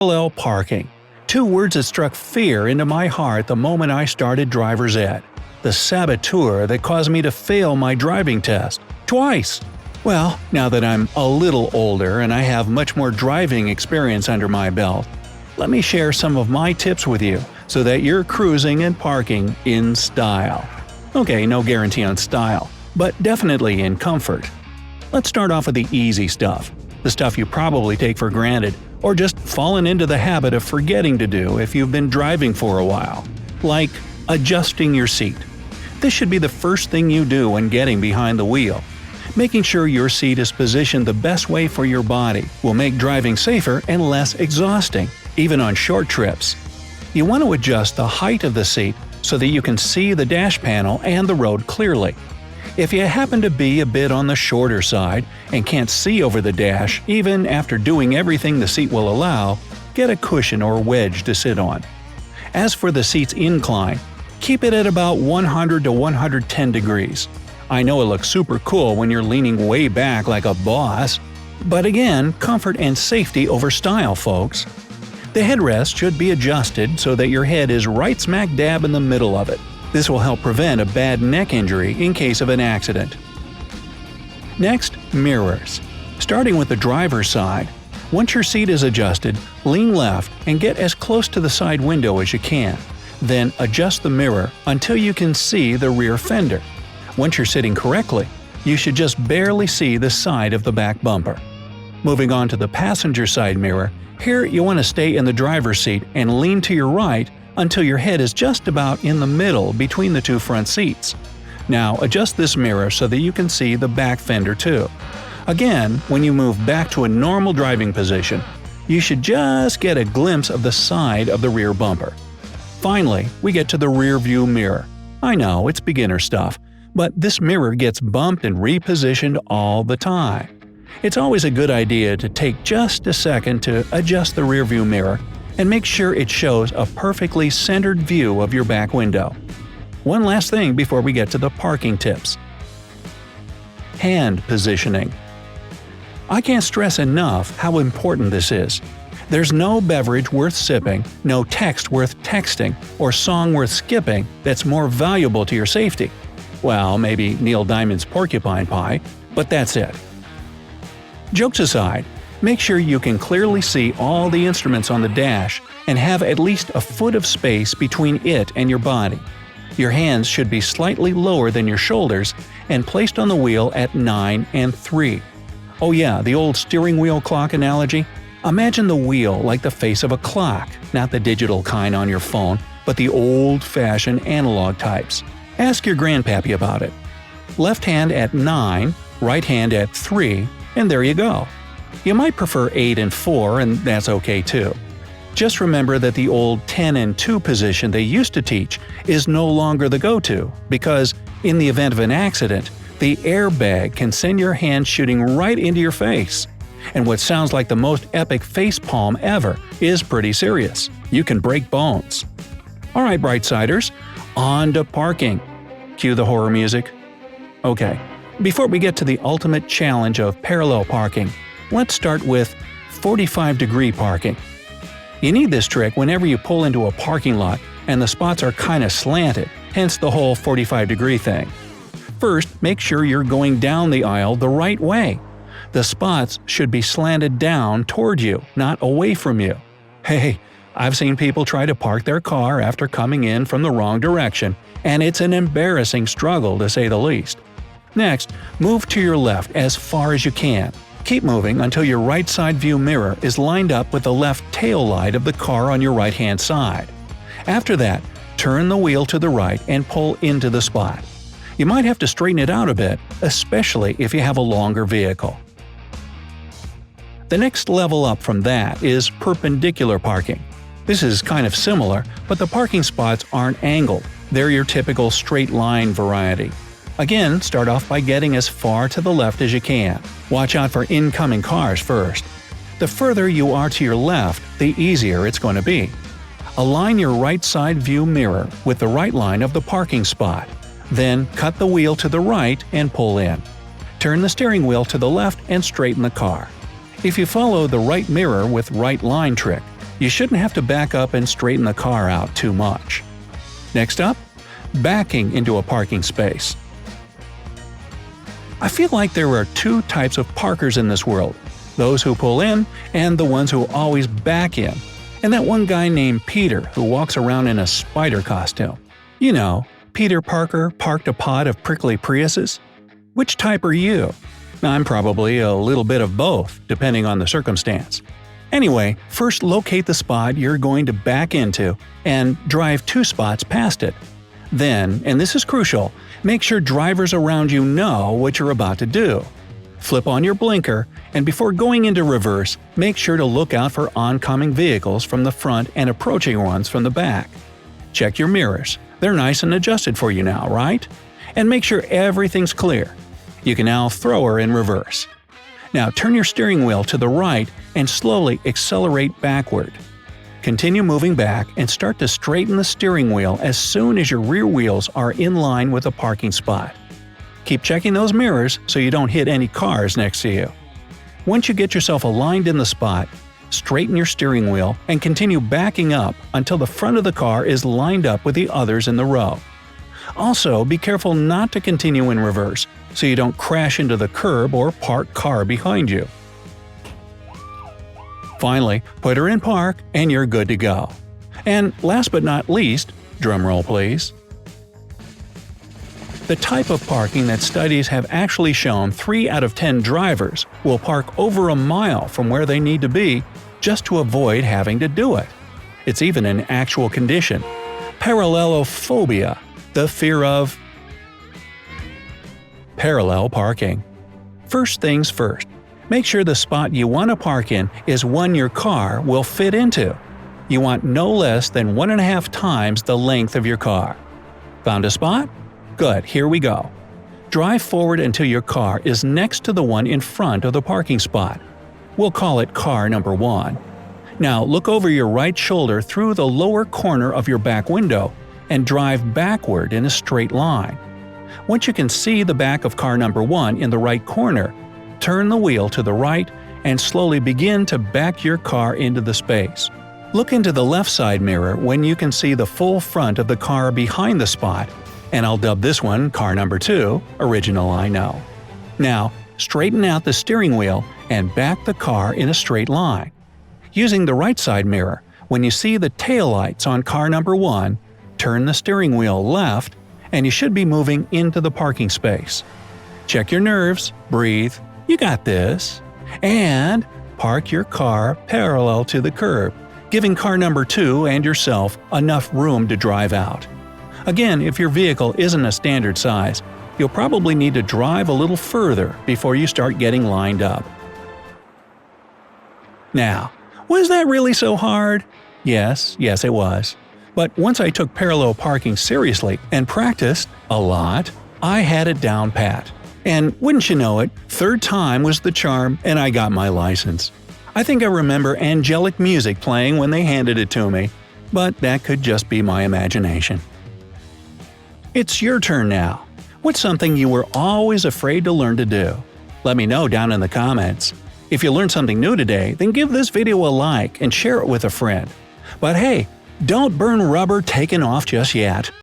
Parallel parking. Two words that struck fear into my heart the moment I started driver's ed. The saboteur that caused me to fail my driving test. Twice! Well, now that I'm a little older and I have much more driving experience under my belt, let me share some of my tips with you so that you're cruising and parking in style. Okay, no guarantee on style, but definitely in comfort. Let's start off with the easy stuff. The stuff you probably take for granted or just fallen into the habit of forgetting to do if you've been driving for a while. Like adjusting your seat. This should be the first thing you do when getting behind the wheel. Making sure your seat is positioned the best way for your body will make driving safer and less exhausting, even on short trips. You want to adjust the height of the seat so that you can see the dash panel and the road clearly. If you happen to be a bit on the shorter side and can't see over the dash even after doing everything the seat will allow, get a cushion or wedge to sit on. As for the seat's incline, keep it at about 100 to 110 degrees. I know it looks super cool when you're leaning way back like a boss, but again, comfort and safety over style, folks. The headrest should be adjusted so that your head is right smack dab in the middle of it. This will help prevent a bad neck injury in case of an accident. Next, mirrors. Starting with the driver's side, once your seat is adjusted, lean left and get as close to the side window as you can. Then adjust the mirror until you can see the rear fender. Once you're sitting correctly, you should just barely see the side of the back bumper. Moving on to the passenger side mirror, here you want to stay in the driver's seat and lean to your right until your head is just about in the middle between the two front seats. Now adjust this mirror so that you can see the back fender too. Again, when you move back to a normal driving position, you should just get a glimpse of the side of the rear bumper. Finally, we get to the rear view mirror. I know, it's beginner stuff, but this mirror gets bumped and repositioned all the time. It's always a good idea to take just a second to adjust the rear view mirror and make sure it shows a perfectly centered view of your back window. One last thing before we get to the parking tips. Hand positioning. I can't stress enough how important this is. There's no beverage worth sipping, no text worth texting, or song worth skipping that's more valuable to your safety. Well, maybe Neil Diamond's Porcupine Pie, but that's it. Jokes aside, make sure you can clearly see all the instruments on the dash and have at least a foot of space between it and your body. Your hands should be slightly lower than your shoulders and placed on the wheel at 9 and 3. Oh yeah, the old steering wheel clock analogy? Imagine the wheel like the face of a clock, not the digital kind on your phone, but the old-fashioned analog types. Ask your grandpappy about it. Left hand at 9, right hand at 3, and there you go. You might prefer 8 and 4, and that's okay too. Just remember that the old 10 and 2 position they used to teach is no longer the go-to, because in the event of an accident, the airbag can send your hand shooting right into your face. And what sounds like the most epic facepalm ever is pretty serious. You can break bones. Alright, Brightsiders, on to parking. Cue the horror music. Okay, before we get to the ultimate challenge of parallel parking, let's start with 45-degree parking. You need this trick whenever you pull into a parking lot and the spots are kinda slanted, hence the whole 45-degree thing. First, make sure you're going down the aisle the right way. The spots should be slanted down toward you, not away from you. Hey, I've seen people try to park their car after coming in from the wrong direction, and it's an embarrassing struggle to say the least. Next, move to your left as far as you can. Keep moving until your right side view mirror is lined up with the left tail light of the car on your right-hand side. After that, turn the wheel to the right and pull into the spot. You might have to straighten it out a bit, especially if you have a longer vehicle. The next level up from that is perpendicular parking. This is kind of similar, but the parking spots aren't angled. They're your typical straight-line variety. Again, start off by getting as far to the left as you can. Watch out for incoming cars first. The further you are to your left, the easier it's going to be. Align your right side view mirror with the right line of the parking spot. Then cut the wheel to the right and pull in. Turn the steering wheel to the left and straighten the car. If you follow the right mirror with right line trick, You shouldn't have to back up and straighten the car out too much. Next up, backing into a parking space. I feel like there are two types of parkers in this world: those who pull in and the ones who always back in. And that one guy named Peter who walks around in a spider costume. You know, Peter Parker parked a pod of prickly Priuses. Which type are you? I'm probably a little bit of both, depending on the circumstance. Anyway, first locate the spot you're going to back into and drive 2 spots past it. Then, and this is crucial, make sure drivers around you know what you're about to do. Flip on your blinker, and before going into reverse, make sure to look out for oncoming vehicles from the front and approaching ones from the back. Check your mirrors. They're nice and adjusted for you now, right? And make sure everything's clear. You can now throw her in reverse. Now turn your steering wheel to the right and slowly accelerate backward. Continue moving back and start to straighten the steering wheel as soon as your rear wheels are in line with the parking spot. Keep checking those mirrors so you don't hit any cars next to you. Once you get yourself aligned in the spot, straighten your steering wheel and continue backing up until the front of the car is lined up with the others in the row. Also, be careful not to continue in reverse so you don't crash into the curb or parked car behind you. Finally, put her in park and you're good to go. And last but not least, drumroll please. The type of parking that studies have actually shown 3 out of 10 drivers will park over a mile from where they need to be just to avoid having to do it. It's even an actual condition. Parallelophobia, the fear of parallel parking. First things first, make sure the spot you want to park in is one your car will fit into. You want no less than 1.5 times the length of your car. Found a spot? Good, here we go. Drive forward until your car is next to the one in front of the parking spot. We'll call it car number 1. Now look over your right shoulder through the lower corner of your back window and drive backward in a straight line. Once you can see the back of car number 1 in the right corner, turn the wheel to the right and slowly begin to back your car into the space. Look into the left side mirror when you can see the full front of the car behind the spot, and I'll dub this one car number 2, original I know. Now, straighten out the steering wheel and back the car in a straight line. Using the right side mirror, when you see the taillights on car number 1, turn the steering wheel left and you should be moving into the parking space. Check your nerves, breathe, you got this, and park your car parallel to the curb, giving car number 2 and yourself enough room to drive out. Again, if your vehicle isn't a standard size, you'll probably need to drive a little further before you start getting lined up. Now, was that really so hard? Yes, it was. But once I took parallel parking seriously and practiced a lot, I had it down pat. And wouldn't you know it, 3rd time was the charm and I got my license. I think I remember angelic music playing when they handed it to me, but that could just be my imagination. It's your turn now. What's something you were always afraid to learn to do? Let me know down in the comments. If you learned something new today, then give this video a like and share it with a friend. But hey, don't burn rubber taking off just yet.